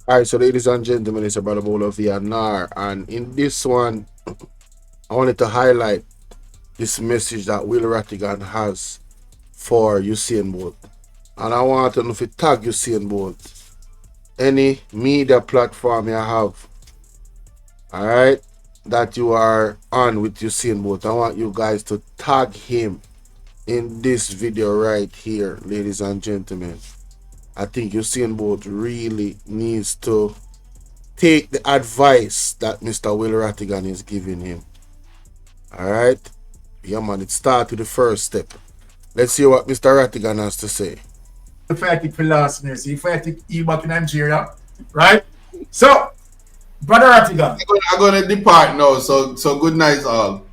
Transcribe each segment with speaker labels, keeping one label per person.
Speaker 1: All right, so ladies and gentlemen, it's a brother Bolo of the Anar, and in this one, I wanted to highlight this message that Will Rattigan has for Usain Bolt, and I want to know if you tag Usain Bolt, any media platform you have, all right, that you are on with Usain Bolt. I want you guys to tag him in this video right here, ladies and gentlemen. I think Usain Bolt really needs to take the advice that Mr. Will Rattigan is giving him. All right? Yeah, man, it starts with the first step. Let's see what Mr. Rattigan has to say.
Speaker 2: If I take for last nurse, if I take you back in Nigeria, right? So, brother Rattigan,
Speaker 3: I'm gonna depart now. So good night all.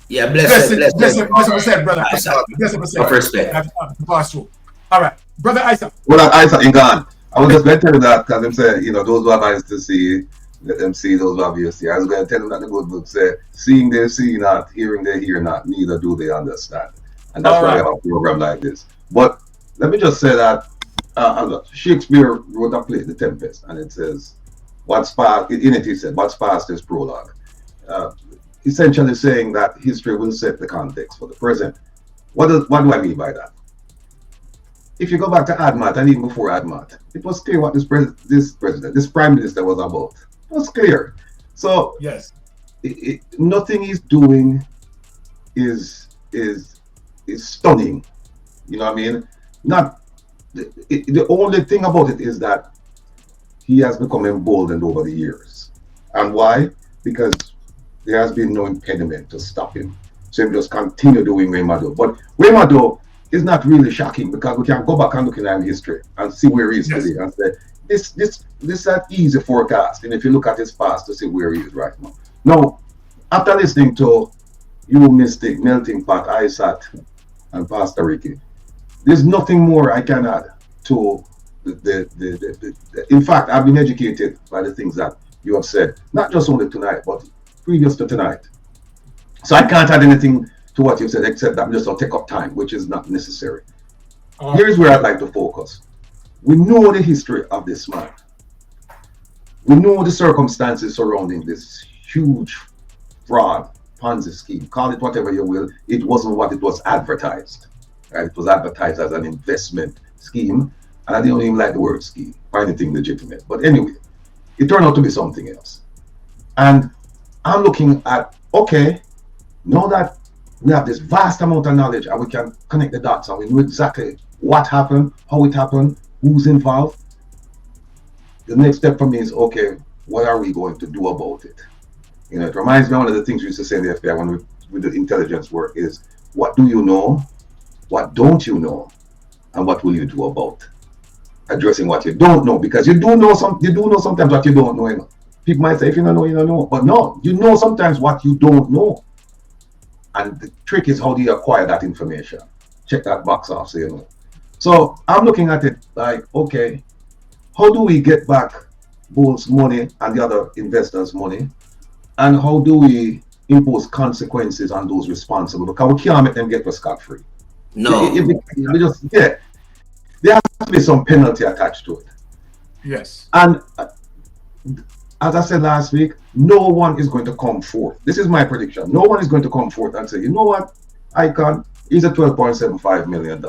Speaker 4: Yeah,
Speaker 2: bless
Speaker 4: blessed,
Speaker 2: it,
Speaker 4: blessed.
Speaker 2: bless it for said, brother.
Speaker 4: Isaac,
Speaker 2: Bless it for
Speaker 4: of
Speaker 2: said.
Speaker 4: respect.
Speaker 2: Pass through. All right, brother Isaac.
Speaker 5: Well, Isaac, you gone. I was just going to tell you that because them say, those who have eyes to see, let them see, those who have ears to see. I was going to tell them that the good book say, seeing they see not, hearing they hear not, neither do they understand. And that's why we have a program like this. But let me just say that Shakespeare wrote a play, The Tempest, and it says, in it he said, what's past is prologue. Uh, Essentially saying that history will set the context for the present. What do I mean by that? If you go back to Admat and even before Admat, it was clear what this prime minister was about. It was clear. So
Speaker 2: yes,
Speaker 5: nothing he's doing is stunning. You know what I mean? Not the only thing about it is that he has become emboldened over the years. And why? Because there has been no impediment to stop him. So he just continue doing Raymado. But Raymado is not really shocking because we can go back and look in history and see where he is today and say, this is an easy forecast. And if you look at his past to see where he is right now. Now, after listening to you, Mystic, Melting Pot, Isaac, and Pastor Ricky, there's nothing more I can add to in fact, I've been educated by the things that you have said, not just only tonight, but previous to tonight. So I can't add anything to what you've said, except that I'm just going to take up time, which is not necessary. Here's where I'd like to focus. We know the history of this man. We know the circumstances surrounding this huge fraud, Ponzi scheme. Call it whatever you will. It wasn't what it was advertised. Right? It was advertised as an investment scheme. And I don't even like the word scheme or anything legitimate. But anyway, it turned out to be something else. And I'm looking at, okay, now that we have this vast amount of knowledge and we can connect the dots and we know exactly what happened, how it happened, who's involved. The next step for me is, okay, what are we going to do about it? It reminds me of one of the things we used to say in the FBI when we did intelligence work is, what do you know? What don't you know? And what will you do about addressing what you don't know? Because you do know sometimes what you don't know. People might say, if you don't know, you don't know. But no, you know sometimes what you don't know. And the trick is, how do you acquire that information? Check that box off so you know. So I'm looking at it like, okay, how do we get back Bull's money and the other investors' money? And how do we impose consequences on those responsible? Because we can't make them get scot-free.
Speaker 4: No.
Speaker 5: There has to be some penalty attached to it.
Speaker 2: Yes.
Speaker 5: And as I said last week, no one is going to come forth. This is my prediction. No one is going to come forth and say, you know what, Icon, he's at $12.75 million.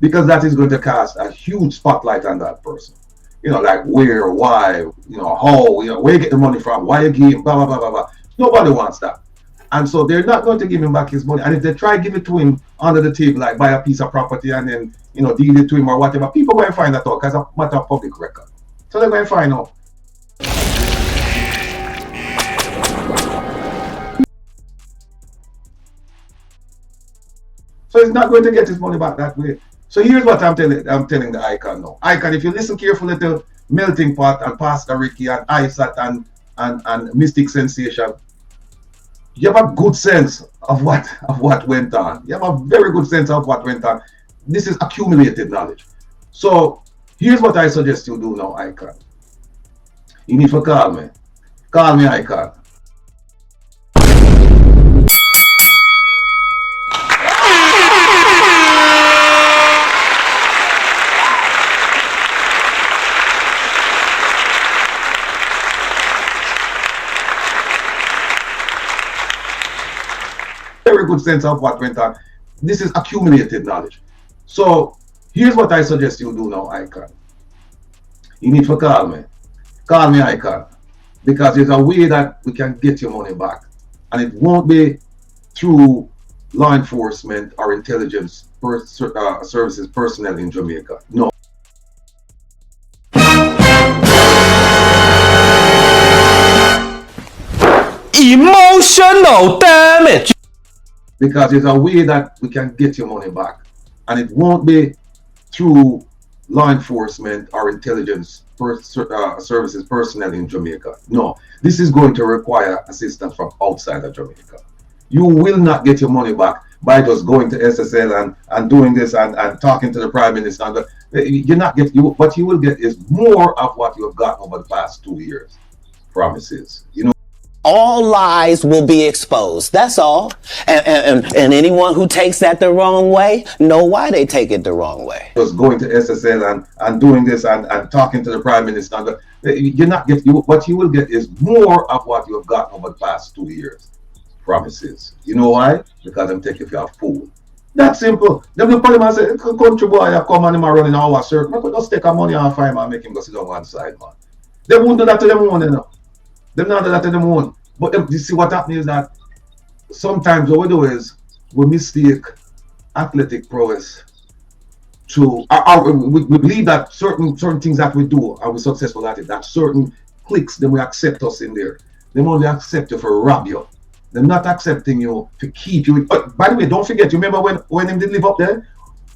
Speaker 5: Because that is going to cast a huge spotlight on that person. Like where, why, how, where you get the money from, why you give him, blah, blah, blah, blah, blah. Nobody wants that. And so they're not going to give him back his money. And if they try to give it to him under the table, like buy a piece of property and then, deed it to him or whatever, people are going to find that out because it's a matter of public record. So they're going to find out. So he's not going to get his money back that way. So here's what I'm telling the Icon now. Icon, if you listen carefully to Melting Pot and Pastor Ricky and Isaac and Mystic Sensation, you have a good sense of what went on. You have a very good sense of what went on. This is accumulated knowledge. So here's what I suggest you do now, Icon. You need to call me. Call me, Icon. very good sense of what went on. This is accumulated knowledge. So here's what I suggest you do now, Icon. You need to call me. Call me, Icon. Because there's a way that we can get your money back. And it won't be through law enforcement or intelligence services personnel in Jamaica. No.
Speaker 4: Emotional damage.
Speaker 5: Because there's a way that we can get your money back. And it won't be through law enforcement or intelligence services personnel in Jamaica. No, this is going to require assistance from outside of Jamaica. You will not get your money back by just going to SSL and doing this and talking to the Prime Minister. You're not getting, what you will get is more of what you have gotten over the past 2 years. Promises. You know.
Speaker 4: All lies will be exposed. That's all. And anyone who takes that the wrong way, know why they take it the wrong way.
Speaker 5: Just going to SSL and doing this and talking to the Prime Minister. You're not getting, what you will get is more of what you have gotten over the past 2 years. Promises. You know why? Because I'm taking you for a fool. That's simple. Them look at him and say, country boy, I come and him running our circle. I could just take a money off him and make him go sit on one side, man. They won't do that to them own, you know. Them not do that to them own. But you see what happens is that sometimes what we do is we mistake athletic prowess to, we believe that certain things that we do and we're successful at it, that certain cliques, then we accept us in there. They only accept you for rob you. They're not accepting you to keep you. But by the way, don't forget, you remember when him did live up there?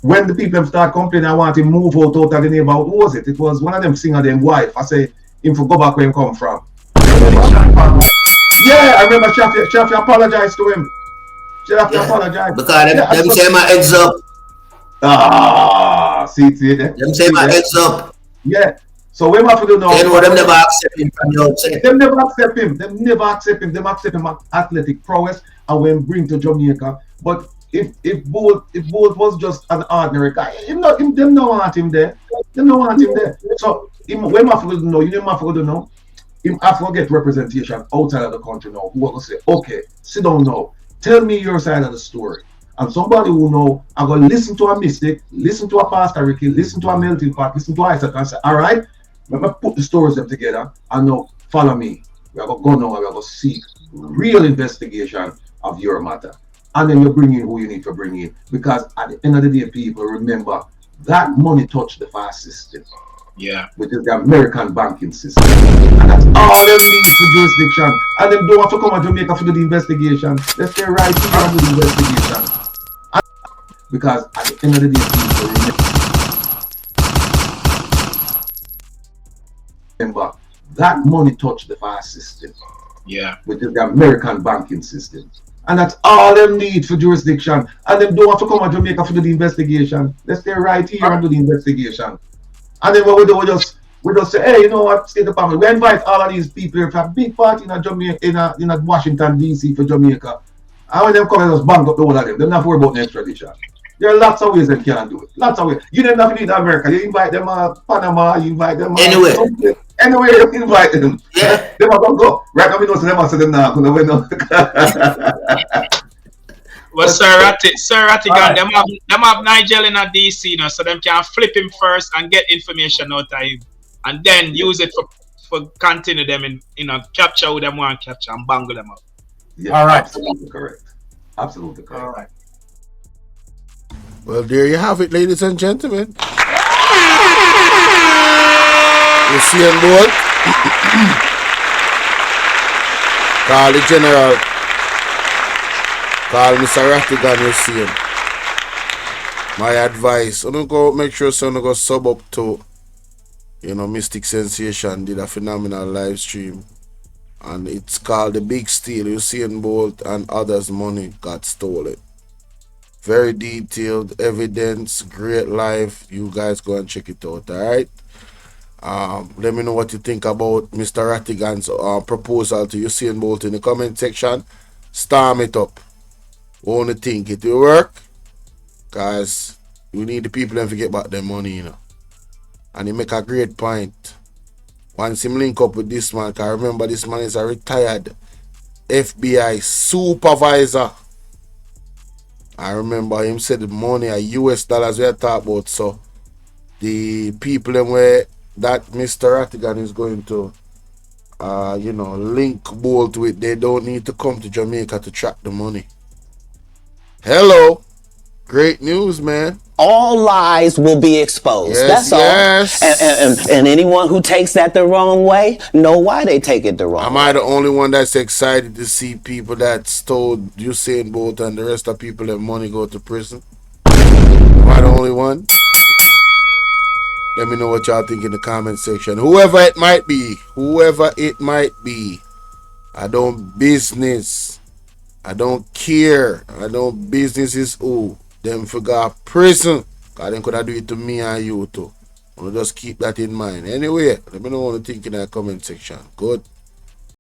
Speaker 5: When the people start complaining, I want him move out of the neighborhood. Who was it? It was one of them singer, them wife. I say, him for go back where him come from. Yeah, I remember Shafi apologized to him. Shafi apologized.
Speaker 6: Because them say my heads up.
Speaker 5: See
Speaker 6: them say my heads up.
Speaker 5: Yeah. So we have to do now.
Speaker 6: They know them never accept him from the outside.
Speaker 5: Them never accept him. Them never accept him. Them accept him athletic prowess and when bring to Jamaica. But if Bolo was just an ordinary guy, them don't want him there. Them don't want him there. So we have to know. You have to know. Him have to get representation outside of the country now. Who are going to say, okay, sit down now. Tell me your side of the story. And somebody who know, I'm going to listen to a mistake, listen to a Pastor Ricky, listen to a melting pot, listen to Isaac and say, all right, let me put the stories them together and now follow me. We are going to go now and we are going to seek real investigation of your matter. And then you bring in who you need to bring in. Because at the end of the day, people remember that money touched the fast system.
Speaker 2: Yeah.
Speaker 5: Which is the American banking system. And that's all they need for jurisdiction. And them don't have to come to Jamaica for the investigation. They stay right here and do the investigation. Because at the end of the day, people remember that money touched the fast system.
Speaker 2: Yeah.
Speaker 5: Which is the American banking system. And that's all them need for jurisdiction. And them don't have to come to Jamaica for the investigation. They stay right here and do the investigation. And then what we do, we just say, hey, you know what, State Department, we invite all of these people here for a big party in Jamaica, in Washington, D.C. for Jamaica. And when them come and just bang up the whole of them, they're not worried about the extradition. There are lots of ways they can do it. Lots of ways. You don't have to need America. You invite them Panama, you invite them
Speaker 6: anywhere.
Speaker 5: Anywhere you invite them.
Speaker 6: Yeah.
Speaker 5: They are going to go. Right now, we know them say them now.
Speaker 2: Well, Sir Rattigan, them have Nigel in a DC, you know, so them can flip him first and get information out of him, and then use it for continue them in, you know, capture who them want to capture and bangle them up.
Speaker 5: Yeah, all right, absolutely correct. Absolutely correct.
Speaker 2: All right.
Speaker 1: Well, there you have it, ladies and gentlemen. Usain Bolt. Call the general. Call Mr. Rattigan, Usain. My advice, don't go make sure someone go sub up to, you know, Mystic Sensation did a phenomenal live stream. And it's called The Big Steal. Usain Bolt and others' money got stolen. Very detailed evidence, great live. You guys go and check it out, alright? Let me know what you think about Mr. Rattigan's proposal to Usain Bolt in the comment section. Storm it up. Only think it will work, guys. We need the people to forget about their money, you know. And he make a great point. Once him link up with this man, because remember this man is a retired FBI supervisor. I remember him said the money are US dollars we are talking about. So the people them where that Mr. Rattigan is going to link bolt with, they don't need to come to Jamaica to track the money. Hello. Great news, man.
Speaker 4: All lies will be exposed.
Speaker 1: Yes,
Speaker 4: That's all.
Speaker 1: yes.
Speaker 4: And anyone who takes that the wrong way, know why they take it the wrong
Speaker 1: Am
Speaker 4: way.
Speaker 1: I the only one that's excited to see people that stole Usain Bolt and the rest of people that money go to prison? Am I the only one? Let me know what y'all think in the comment section. Whoever it might be. I don't business. I don't care. I don't business is who. Them forgot prison. Cause them could have do it to me and you too. We'll just keep that in mind. Anyway, let me know what you think in the comment section. Good.